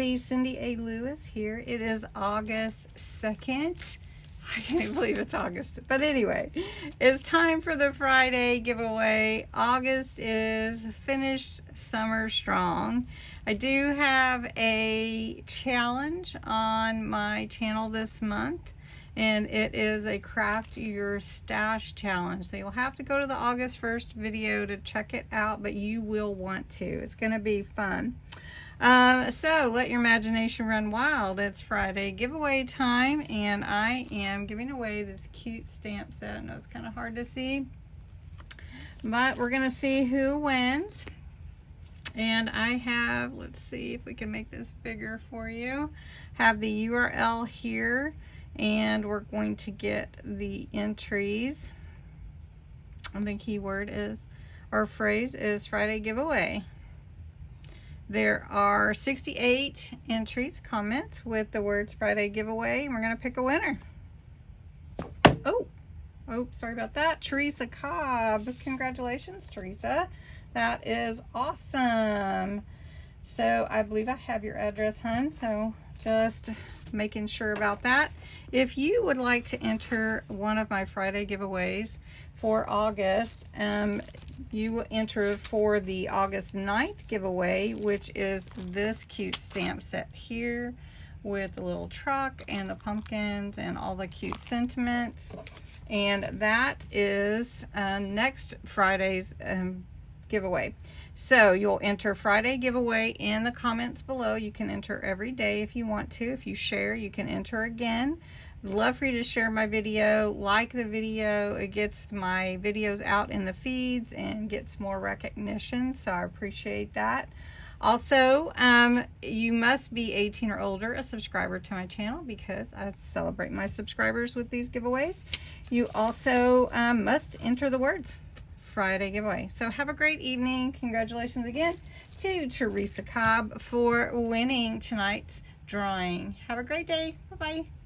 everybody, CindyALewis here. It is August 2nd. I can't believe it's August. But anyway, it's time for the Friday giveaway. August is finished summer strong. I do have a challenge on my channel this month, and it is a craft your stash challenge. So you'll have to go to the August 1st video to check it out, but you will want to. It's going to be fun. So let your imagination run wild. It's Friday giveaway time, and I am giving away this cute stamp set. I know it's kind of hard to see, but we're going to see who wins. And I have, let's see if we can make this bigger for you, have the URL here, and we're going to get the entries. And the keyword is, or phrase is Friday giveaway. There are 68 entries, comments with the words Friday giveaway, and we're going to pick a winner. Oh, sorry about that. Teresa Cobb. Congratulations, Teresa. That is awesome. So I believe I have your address, hun, so just making sure about that. If you would like to enter one of my Friday giveaways for August, you will enter for the August 9th giveaway, which is this cute stamp set here with the little truck and the pumpkins and all the cute sentiments. And that is next Friday's giveaway. So you'll enter Friday giveaway in the comments below. You can enter every day if you want to. If you share, you can enter again. I'd love for you to share my video, like the video. It gets my videos out in the feeds and gets more recognition, so I appreciate that. Also, you must be 18 or older, a subscriber to my channel, because I celebrate my subscribers with these giveaways. You also must enter the words Friday giveaway. So have a great evening. Congratulations again to Teresa Cobb for winning tonight's drawing. Have a great day. Bye-bye.